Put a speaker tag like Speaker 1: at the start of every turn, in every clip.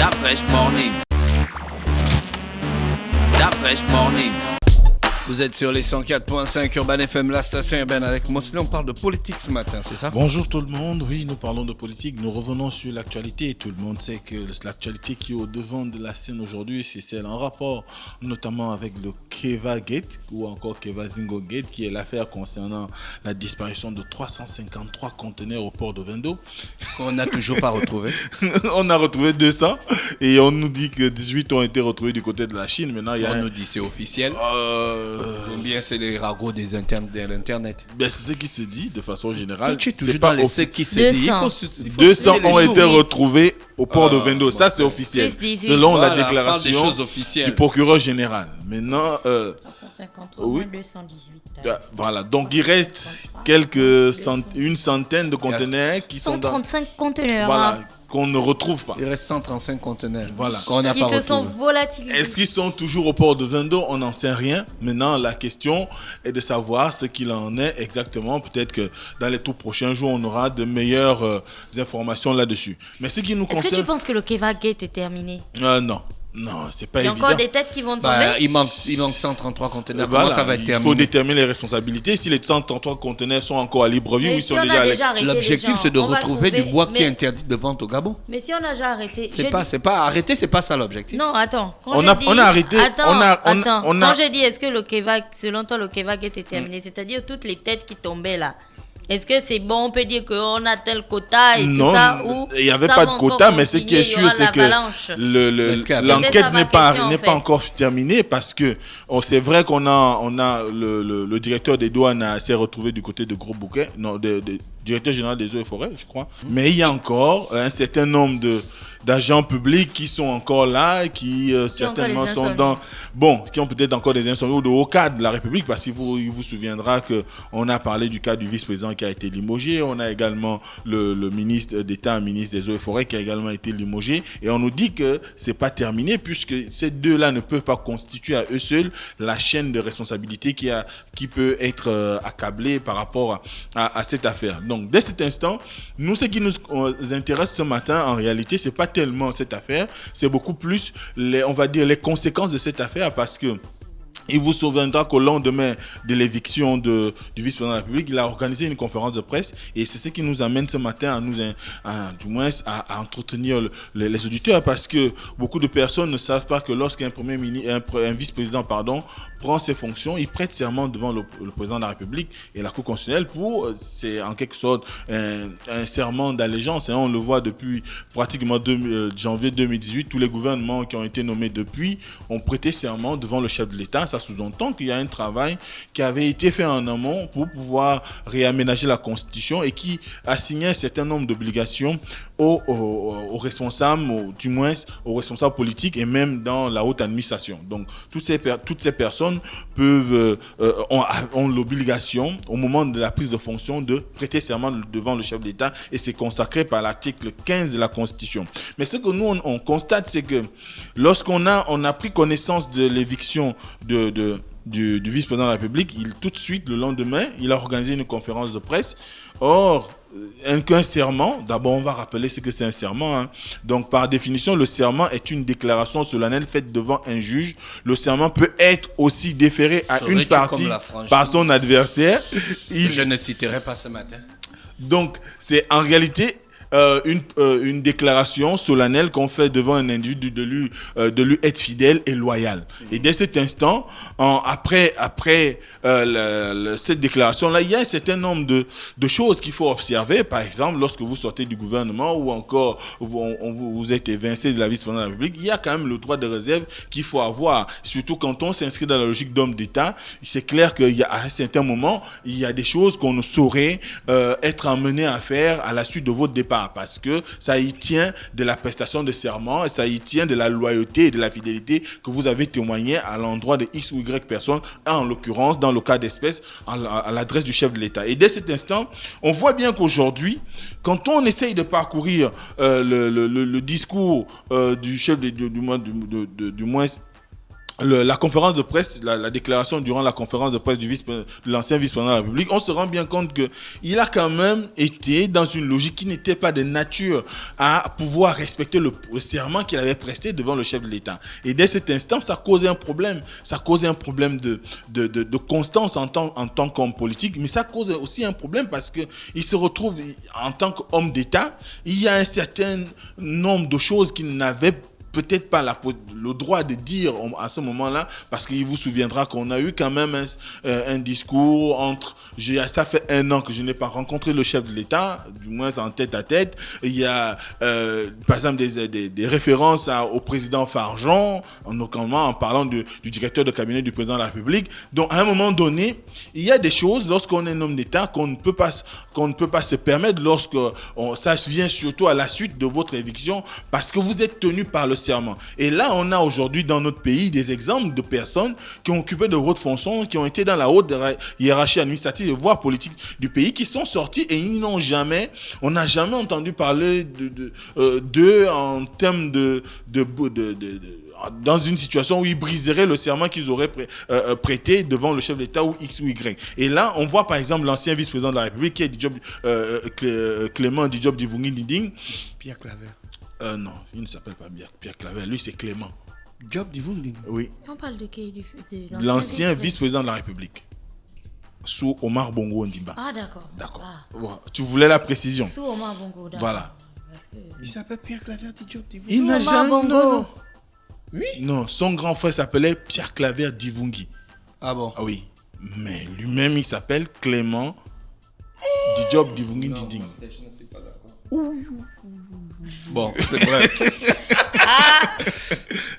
Speaker 1: That fresh morning. That fresh morning.
Speaker 2: Vous êtes sur les 104.5 Urban FM, la station urbaine avec Mosley. On parle de politique ce matin, c'est ça?
Speaker 3: Bonjour tout le monde, oui, nous parlons de politique, nous revenons sur l'actualité et tout le monde sait que l'actualité qui est au devant de la scène aujourd'hui, c'est celle en rapport notamment avec le Keva Gate ou encore Keva Zingo Gate, qui est l'affaire concernant la disparition de 353 conteneurs au port de Vendo.
Speaker 2: Qu'on n'a toujours pas retrouvé.
Speaker 3: On a retrouvé 200 et on nous dit que 18 ont été retrouvés du côté de la Chine. Maintenant,
Speaker 2: On nous dit c'est officiel. Ou bien c'est les ragots de l'internet.
Speaker 3: Ben, c'est ce qui se dit de façon générale.
Speaker 2: Tu es toujours dans les ce qui se dit.
Speaker 3: 200 ont été retrouvés au port de Vendo. Ça, c'est officiel. Selon la déclaration du procureur général. Maintenant,
Speaker 4: 453,
Speaker 3: oui.
Speaker 4: 218.
Speaker 3: Voilà. Donc, il reste une centaine de conteneurs qui sont dans...
Speaker 4: 135 conteneurs.
Speaker 3: Voilà. Qu'on ne retrouve pas.
Speaker 2: Il reste 135 conteneurs.
Speaker 3: Voilà.
Speaker 4: Qui se sont volatilisés.
Speaker 3: Est-ce qu'ils sont toujours au port de Vendo? On n'en sait rien. Maintenant, la question est de savoir ce qu'il en est exactement. Peut-être que dans les tout prochains jours, on aura de meilleures informations là-dessus. Mais ce qui nous concerne...
Speaker 4: Est-ce que tu penses que le Keva Gate est terminé?
Speaker 3: Non, c'est pas
Speaker 4: Il y a
Speaker 3: évident.
Speaker 4: encore des têtes qui vont tomber.
Speaker 2: Il manque 133 conteneurs.
Speaker 3: Voilà,
Speaker 2: Comment ça va être terminé?
Speaker 3: Il faut déterminer les responsabilités. Si les 133 conteneurs sont encore à libre vue ou ils sont déjà à l'extérieur.
Speaker 2: L'objectif, c'est de retrouver du bois qui est interdit de vente au Gabon.
Speaker 4: Mais si on a déjà arrêté.
Speaker 2: C'est pas arrêter, c'est pas ça l'objectif.
Speaker 4: Non, attends.
Speaker 3: On a arrêté.
Speaker 4: Quand j'ai dit, est-ce que le Keva, selon toi, le Keva Gate est terminé, c'est-à-dire toutes les têtes qui tombaient là. Est-ce que c'est bon, on peut dire qu'on a tel quota et tout ça?
Speaker 3: Non, il n'y avait pas de quota, mais ce qui est sûr, c'est que l'enquête n'est pas encore terminée parce que c'est vrai qu'on a le directeur des douanes s'est retrouvé du côté de Gros Bouquet, directeur général des eaux et forêts, je crois. Mais il y a encore un certain nombre d'agents publics qui sont encore là, qui certainement sont qui ont peut-être encore des insomnies ou de hauts cadres de la République, parce qu'il vous souviendra qu'on a parlé du cas du vice-président qui a été limogé, on a également le ministre d'État, ministre des eaux et forêts qui a également été limogé, et on nous dit que c'est pas terminé puisque ces deux-là ne peuvent pas constituer à eux seuls la chaîne de responsabilité qui peut être accablée par rapport à cette affaire. Donc, dès cet instant, nous, ce qui nous intéresse ce matin, en réalité, c'est pas tellement cette affaire, c'est beaucoup plus les conséquences de cette affaire, parce que il vous souviendra qu'au lendemain de l'éviction du vice-président de la République, il a organisé une conférence de presse, et c'est ce qui nous amène ce matin à entretenir les auditeurs, parce que beaucoup de personnes ne savent pas que lorsqu'un un vice-président prend ses fonctions, il prête serment devant le président de la République et la Cour constitutionnelle c'est en quelque sorte un serment d'allégeance, et on le voit depuis pratiquement janvier 2018, tous les gouvernements qui ont été nommés depuis ont prêté serment devant le chef de l'État. Ça sous-entend qu'il y a un travail qui avait été fait en amont pour pouvoir réaménager la Constitution et qui assignait un certain nombre d'obligations aux responsables, du moins aux responsables politiques et même dans la haute administration. Donc, toutes ces personnes ont l'obligation, au moment de la prise de fonction, de prêter serment devant le chef d'État, et c'est consacré par l'article 15 de la Constitution. Mais ce que nous, on constate, c'est que lorsqu'on a pris connaissance de l'éviction du vice-président de la République, tout de suite, le lendemain, il a organisé une conférence de presse. Or, un serment, d'abord on va rappeler ce que c'est un serment. Donc par définition, le serment est une déclaration solennelle faite devant un juge. Le serment peut être aussi déféré à une partie par son adversaire.
Speaker 2: Je ne citerai pas ce matin.
Speaker 3: Donc c'est en réalité une déclaration solennelle qu'on fait devant un individu de lui être fidèle et loyal. Et dès cet instant, après cette déclaration-là, il y a un certain nombre de choses qu'il faut observer. Par exemple, lorsque vous sortez du gouvernement ou encore vous êtes évincé de la vice-présidence de la République, il y a quand même le droit de réserve qu'il faut avoir. Surtout quand on s'inscrit dans la logique d'homme d'État, c'est clair qu'à un certain moment, il y a des choses qu'on ne saurait être amené à faire à la suite de votre départ, parce que ça y tient de la prestation de serment et ça y tient de la loyauté et de la fidélité que vous avez témoigné à l'endroit de X ou Y personnes, en l'occurrence, dans le cas d'espèce, à l'adresse du chef de l'État. Et dès cet instant, on voit bien qu'aujourd'hui, quand on essaye de parcourir le discours du chef du moins la conférence de presse, la déclaration durant la conférence de presse de l'ancien vice-président de la République, on se rend bien compte qu'il a quand même été dans une logique qui n'était pas de nature à pouvoir respecter le serment qu'il avait presté devant le chef de l'État. Et dès cet instant, ça causait un problème. Ça causait un problème de constance en tant qu'homme politique, mais ça cause aussi un problème parce qu'il se retrouve en tant qu'homme d'État, il y a un certain nombre de choses qu'il n'avait peut-être pas le droit de dire à ce moment-là, parce qu'il vous souviendra qu'on a eu quand même un discours ça fait 1 an que je n'ai pas rencontré le chef de l'État, du moins en tête à tête. Il y a, par exemple, des références au président Farjon, notamment en parlant du directeur de cabinet du président de la République. Donc, à un moment donné, il y a des choses, lorsqu'on est un homme d'État, qu'on ne peut pas se permettre ça vient surtout à la suite de votre éviction, parce que vous êtes tenu par le serment. Et là, on a aujourd'hui dans notre pays des exemples de personnes qui ont occupé de hautes fonctions, qui ont été dans la haute hiérarchie administrative et voire politique du pays, qui sont sortis et on n'a jamais entendu parler d'eux en termes dans une situation où ils briseraient le serment qu'ils auraient prêté devant le chef d'État ou X ou Y. Et là, on voit par exemple l'ancien vice-président de la République qui est Clément Diop Divungi Ndiding.
Speaker 2: Pierre Claver.
Speaker 3: Non, il ne s'appelle pas Pierre Claver, lui c'est Clément.
Speaker 2: Diop Divungi.
Speaker 3: Oui.
Speaker 4: On parle de qui?
Speaker 3: L'ancien vice-président de la République. Sous Omar Bongo Ondimba.
Speaker 4: Ah, d'accord.
Speaker 3: Ouais. Tu voulais la précision.
Speaker 4: Sous Omar Bongo, d'accord.
Speaker 3: Voilà.
Speaker 2: Il s'appelle Pierre Claver Diop Divungi.
Speaker 3: Il n'a jamais... Non.
Speaker 2: Oui.
Speaker 3: Non, son grand frère s'appelait Pierre Claver Divungi.
Speaker 2: Ah bon?
Speaker 3: Ah oui. Mais lui-même, il s'appelle Clément Diop Divungi Ndiding.
Speaker 2: Bon, c'est vrai.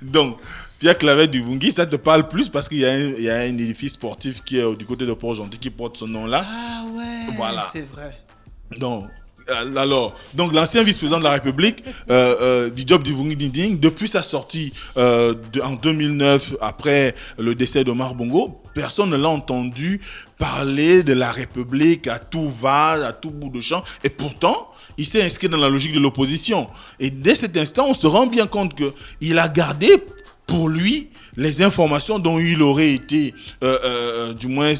Speaker 3: Donc, Pierre Claver Divungi, ça te parle plus parce qu'il y a un édifice sportif qui est du côté de Port-Gentil qui porte ce nom-là.
Speaker 2: Ah ouais,
Speaker 3: voilà.
Speaker 2: C'est vrai.
Speaker 3: Donc l'ancien vice-président de la République, Diop Divungi Ndiding, depuis sa sortie en 2009, après le décès d'Omar Bongo, personne ne l'a entendu parler de la République à tout va, à tout bout de champ. Et pourtant, il s'est inscrit dans la logique de l'opposition. Et dès cet instant, on se rend bien compte qu'il a gardé pour lui les informations dont il aurait été du moins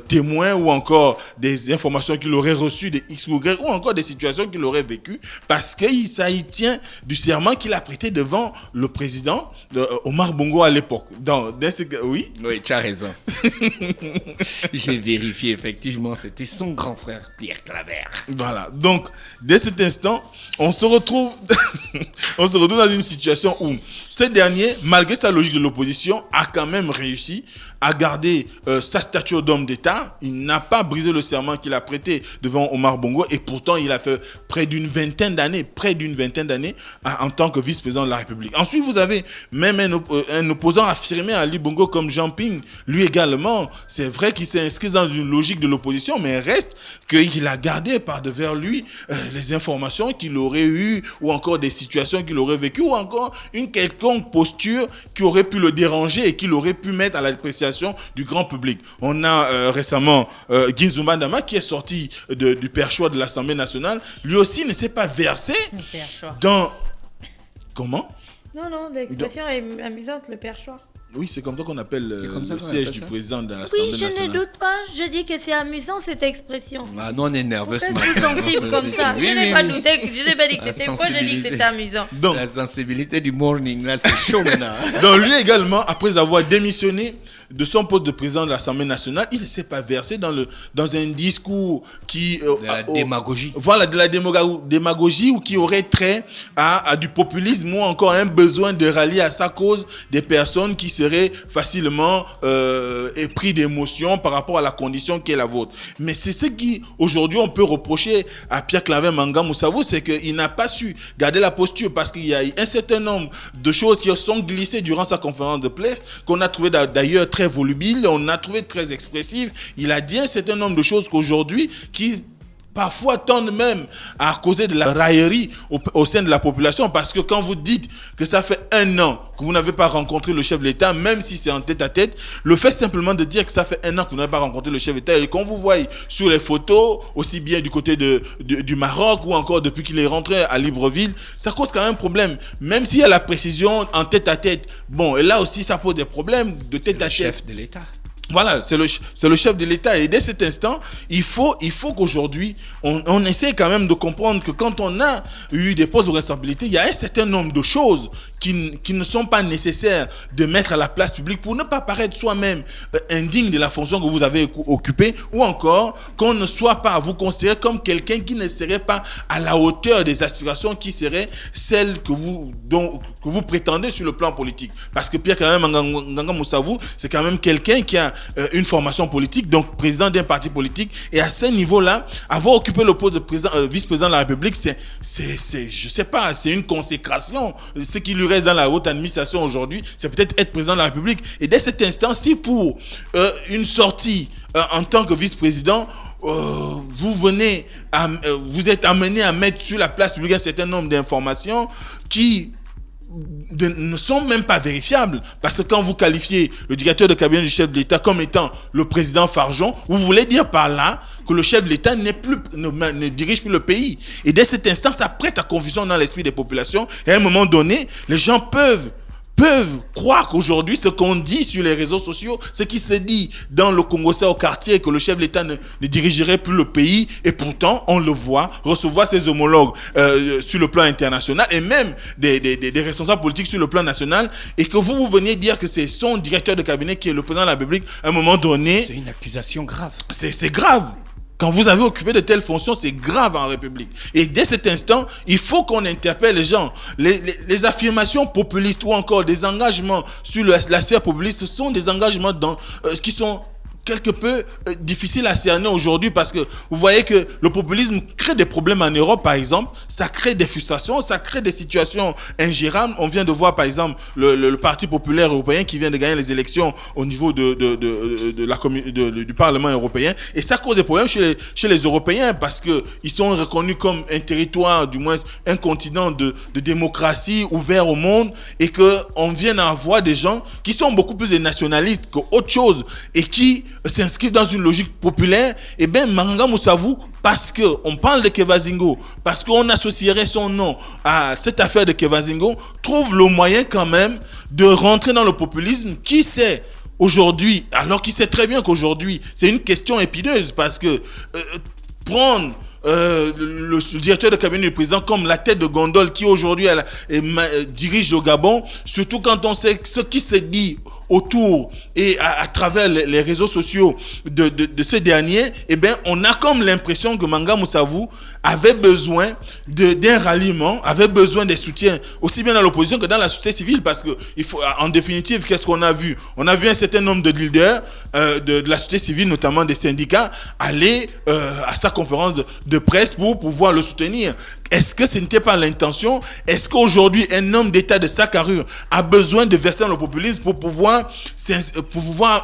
Speaker 3: témoin, ou encore des informations qu'il aurait reçues de X ou Y, ou encore des situations qu'il aurait vécues, parce que ça y tient du serment qu'il a prêté devant le président Omar Bongo à l'époque. Oui,
Speaker 2: tu as raison. J'ai vérifié, effectivement, c'était son grand frère Pierre Claver.
Speaker 3: Voilà. Donc, dès cet instant, on se retrouve dans une situation où ce dernier, malgré sa logique de l'opposition, a quand même réussi à garder sa stature d'homme d'État. Il n'a pas brisé le serment qu'il a prêté devant Omar Bongo, et pourtant il a fait près d'une vingtaine d'années en tant que vice-président de la République. Ensuite, vous avez même un opposant affirmé à Ali Bongo comme Jean Ping. Lui également, c'est vrai qu'il s'est inscrit dans une logique de l'opposition, mais reste qu'il a gardé par devers lui les informations qu'il aurait eues, ou encore des situations qu'il aurait vécues, ou encore une quelconque posture qui aurait pu le déranger et qu'il aurait pu mettre à l'appréciation du grand public. On a récemment Ginzumba Ndama qui est sorti du perchoir de l'Assemblée nationale. Lui aussi ne s'est pas versé dans... Comment?
Speaker 4: Non, l'expression est amusante, le perchoir.
Speaker 3: Oui, c'est comme ça qu'on appelle le siège du président de l'Assemblée nationale.
Speaker 4: Oui, je ne doute pas. Je dis que c'est amusant, cette expression.
Speaker 2: Ah non, on est nerveux ce matin.
Speaker 4: Je suis sensible comme ça. Je n'ai pas douté, je n'ai pas dit que c'était faux, je dis que c'était amusant.
Speaker 3: Donc,
Speaker 2: la sensibilité du morning, là, c'est chaud maintenant.
Speaker 3: Donc, lui également, après avoir démissionné de son poste de président de l'Assemblée nationale, il ne s'est pas versé dans un discours qui...
Speaker 2: de la démagogie.
Speaker 3: Voilà, de la démagogie, ou qui aurait trait à du populisme, ou encore un besoin de rallier à sa cause des personnes qui seraient facilement épris d'émotion par rapport à la condition qui est la vôtre. Mais c'est ce qui, aujourd'hui, on peut reprocher à Pierre Claver Manga Moussavou, c'est qu'il n'a pas su garder la posture, parce qu'il y a un certain nombre de choses qui sont glissées durant sa conférence de presse, qu'on a trouvé d'ailleurs très volubile, on a trouvé très expressif. Il a dit un certain nombre de choses qu'aujourd'hui, qui parfois tendent même à causer de la raillerie au sein de la population, parce que quand vous dites que ça fait 1 an que vous n'avez pas rencontré le chef de l'État, même si c'est en tête-à-tête, le fait simplement de dire que ça fait 1 an que vous n'avez pas rencontré le chef de l'État, et qu'on vous voit sur les photos, aussi bien du côté du Maroc ou encore depuis qu'il est rentré à Libreville, ça cause quand même problème. Même s'il y a la précision en tête-à-tête, bon, et là aussi ça pose des problèmes de tête-à-tête.
Speaker 2: C'est le chef de l'État.
Speaker 3: Voilà, c'est le chef de l'État. Et dès cet instant, il faut qu'aujourd'hui, on essaie quand même de comprendre que quand on a eu des postes de responsabilité, il y a un certain nombre de choses qui ne sont pas nécessaires de mettre à la place publique pour ne pas paraître soi-même indigne de la fonction que vous avez occupée, ou encore qu'on ne soit pas vous considéré comme quelqu'un qui ne serait pas à la hauteur des aspirations qui seraient celles que vous prétendez sur le plan politique. Parce que Pierre quand même Nganga Moussavou, c'est quand même quelqu'un qui a une formation politique, donc président d'un parti politique, et à ce niveau-là, avoir occupé le poste de vice-président de la République, c'est je sais pas, c'est une consécration. Ce qui lui reste dans la haute administration aujourd'hui, c'est peut-être être président de la République. Et dès cet instant, si pour une sortie en tant que vice-président, vous êtes amené à mettre sur la place publique un certain nombre d'informations qui ne sont même pas vérifiables, parce que quand vous qualifiez le directeur de cabinet du chef de l'État comme étant le président Farjon, vous voulez dire par là que le chef de l'État ne dirige plus le pays. Et dès cet instant, ça prête à confusion dans l'esprit des populations, et à un moment donné, les gens peuvent croire qu'aujourd'hui, ce qu'on dit sur les réseaux sociaux, ce qui se dit dans le Congo, c'est au quartier, que le chef de l'État ne dirigerait plus le pays, et pourtant, on le voit recevoir ses homologues sur le plan international, et même des responsables politiques sur le plan national, et que vous veniez dire que c'est son directeur de cabinet qui est le président de la République, à un moment donné...
Speaker 2: C'est une accusation grave.
Speaker 3: C'est grave. Quand vous avez occupé de telles fonctions, c'est grave en République. Et dès cet instant, il faut qu'on interpelle les gens. Les affirmations populistes ou encore des engagements sur la sphère populiste, ce sont des engagements qui sont quelque peu difficiles à cerner aujourd'hui, parce que vous voyez que le populisme crée des problèmes en Europe, par exemple. Ça crée des frustrations, ça crée des situations ingérables. On vient de voir, par exemple, le Parti populaire européen qui vient de gagner les élections au niveau du Parlement européen. Et ça cause des problèmes chez les Européens, parce que ils sont reconnus comme un territoire, du moins un continent de démocratie ouvert au monde, et qu'on vient à avoir des gens qui sont beaucoup plus des nationalistes qu'autre chose, et qui s'inscrivent dans une logique populaire. Et bien, Nganga Moussavou, parce qu'on parle de Kevazingo, parce qu'on associerait son nom à cette affaire de Kevazingo, trouve le moyen quand même de rentrer dans le populisme. Qui sait aujourd'hui, alors qu'il sait très bien qu'aujourd'hui, c'est une question épineuse, parce que prendre le directeur de cabinet du président comme la tête de gondole qui aujourd'hui dirige le Gabon, surtout quand on sait ce qui se dit autour et à travers les réseaux sociaux de ce dernier, eh bien, on a comme l'impression que Nganga Moussavou avait besoin d'un ralliement, avait besoin des soutiens, aussi bien dans l'opposition que dans la société civile, parce que en définitive, qu'est-ce qu'on a vu? On a vu un certain nombre de leaders de la société civile, notamment des syndicats, aller à sa conférence de presse pour pouvoir le soutenir. Est-ce que ce n'était pas l'intention? Est-ce qu'aujourd'hui, un homme d'État de sa carrure a besoin de verser dans le populisme pour pouvoir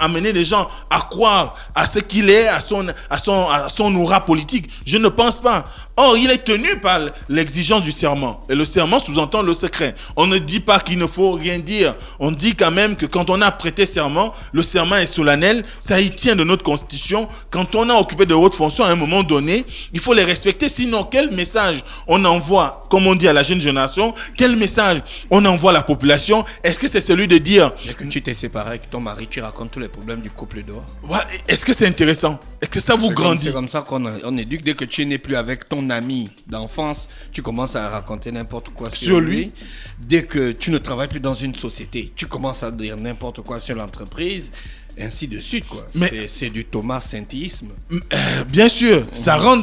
Speaker 3: amener les gens à croire à ce qu'il est, à son aura politique? Je ne pense pas. Or, il est tenu par l'exigence du serment. Et le serment sous-entend le secret. On ne dit pas qu'il ne faut rien dire. On dit quand même que quand on a prêté serment, le serment est solennel. Ça y tient de notre constitution. Quand on a occupé de hautes fonctions à un moment donné, il faut les respecter. Sinon, quel message on envoie, comme on dit à la jeune génération? Quel message on envoie à la population? Est-ce que c'est celui de dire...
Speaker 2: Dès que tu t'es séparé avec ton mari, tu racontes tous les problèmes du couple dehors.
Speaker 3: Ouais, est-ce que c'est intéressant? Est-ce que ça vous grandit?
Speaker 2: C'est comme ça qu'on éduque. Dès que tu n'es plus avec ton ami d'enfance, tu commences à raconter n'importe quoi sur lui. Dès que tu ne travailles plus dans une société, tu commences à dire n'importe quoi sur l'entreprise, ainsi de suite, quoi. C'est du Thomas Saintisme.
Speaker 3: Bien sûr, ça rentre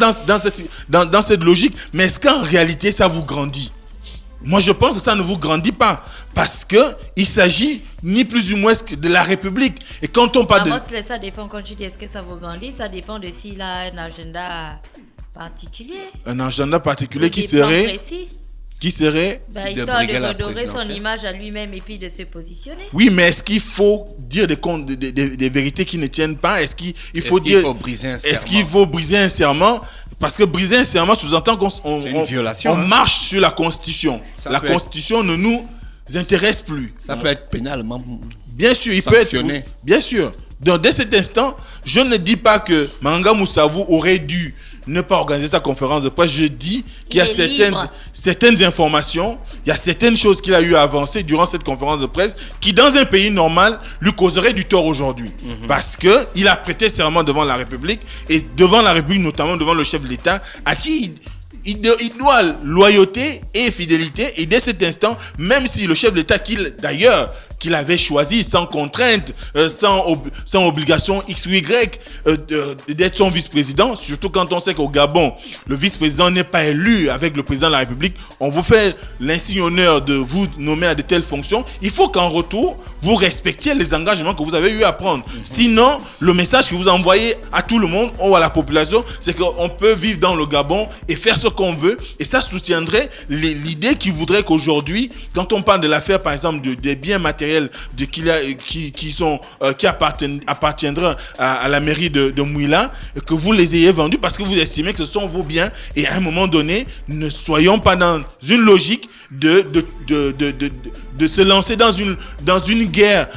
Speaker 3: dans cette logique, mais est-ce qu'en réalité ça vous grandit? Moi, je pense que ça ne vous grandit pas, parce que il s'agit ni plus ni moins que de la République. Et quand on parle
Speaker 4: ça dépend, quand tu dis est-ce que ça vous grandit, ça dépend de s'il a un agenda particulier.
Speaker 3: Un agenda particulier qui serait
Speaker 4: précis.
Speaker 3: Histoire
Speaker 4: de redorer son image à lui-même et puis de se positionner.
Speaker 3: Oui, mais est-ce qu'il faut dire des vérités qui ne tiennent pas? Est-ce qu'il faut briser un serment? Parce que briser un serment sous-entend qu'on
Speaker 2: violation,
Speaker 3: marche sur la Constitution. La Constitution ne nous intéresse plus.
Speaker 2: Ça peut être pénalement
Speaker 3: bien sûr, il
Speaker 2: sanctionné.
Speaker 3: peut être. Bien sûr. Donc, dès cet instant, je ne dis pas que Manga Moussavou aurait dû ne pas organiser sa conférence de presse. Je dis qu'il y a certaines informations, il y a certaines choses qu'il a eu à avancer durant cette conférence de presse qui, dans un pays normal, lui causeraient du tort aujourd'hui. Parce qu'il a prêté serment devant la République, et devant la République, notamment devant le chef de l'État, à qui il doit loyauté et fidélité. Et dès cet instant, même si le chef de l'État, qu'il avait choisi sans contrainte, sans obligation X ou Y d'être son vice-président, surtout quand on sait qu'au Gabon, le vice-président n'est pas élu avec le président de la République, on vous fait l'insigne honneur de vous nommer à de telles fonctions, il faut qu'en retour, vous respectiez les engagements que vous avez eu à prendre. Sinon, le message que vous envoyez à tout le monde ou à la population, c'est qu'on peut vivre dans le Gabon et faire ce qu'on veut, et ça soutiendrait l'idée qui voudrait qu'aujourd'hui, quand on parle de l'affaire, par exemple, des biens matériels qui appartiendront à la mairie de Mouila, que vous les ayez vendus parce que vous estimez que ce sont vos biens, et à un moment donné, ne soyons pas dans une logique de se lancer dans une guerre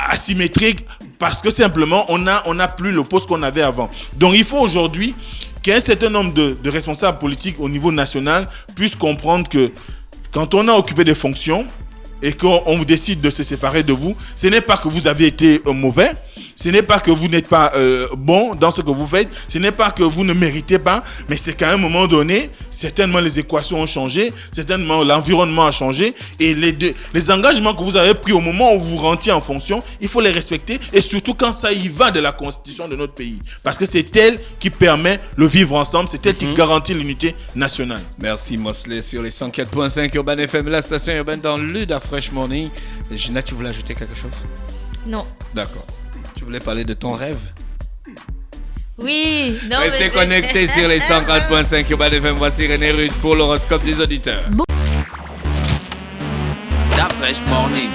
Speaker 3: asymétrique parce que simplement on n'a plus le poste qu'on avait avant. Donc il faut aujourd'hui qu'un certain nombre de responsables politiques au niveau national puissent comprendre que quand on a occupé des fonctions et qu'on vous décide de se séparer de vous, ce n'est pas que vous avez été mauvais, ce n'est pas que vous n'êtes pas bon dans ce que vous faites, ce n'est pas que vous ne méritez pas, mais c'est qu'à un moment donné, certainement les équations ont changé, certainement l'environnement a changé, et les engagements que vous avez pris au moment où vous rentiez en fonction, il faut les respecter, et surtout quand ça y va de la constitution de notre pays, parce que c'est elle qui permet le vivre ensemble, c'est elle qui garantit l'unité nationale.
Speaker 2: Merci Mosley sur les 104.5 Urban FM, la station urbaine dans l'Uda Fresh Morning. Gina, tu voulais ajouter quelque chose?
Speaker 4: Non.
Speaker 2: D'accord. Tu voulais parler de ton rêve?
Speaker 4: Oui. Non,
Speaker 2: restez connectés sur les 104.5 Urban FM. Voici René Rude pour l'horoscope des auditeurs.
Speaker 1: La Fresh Morning.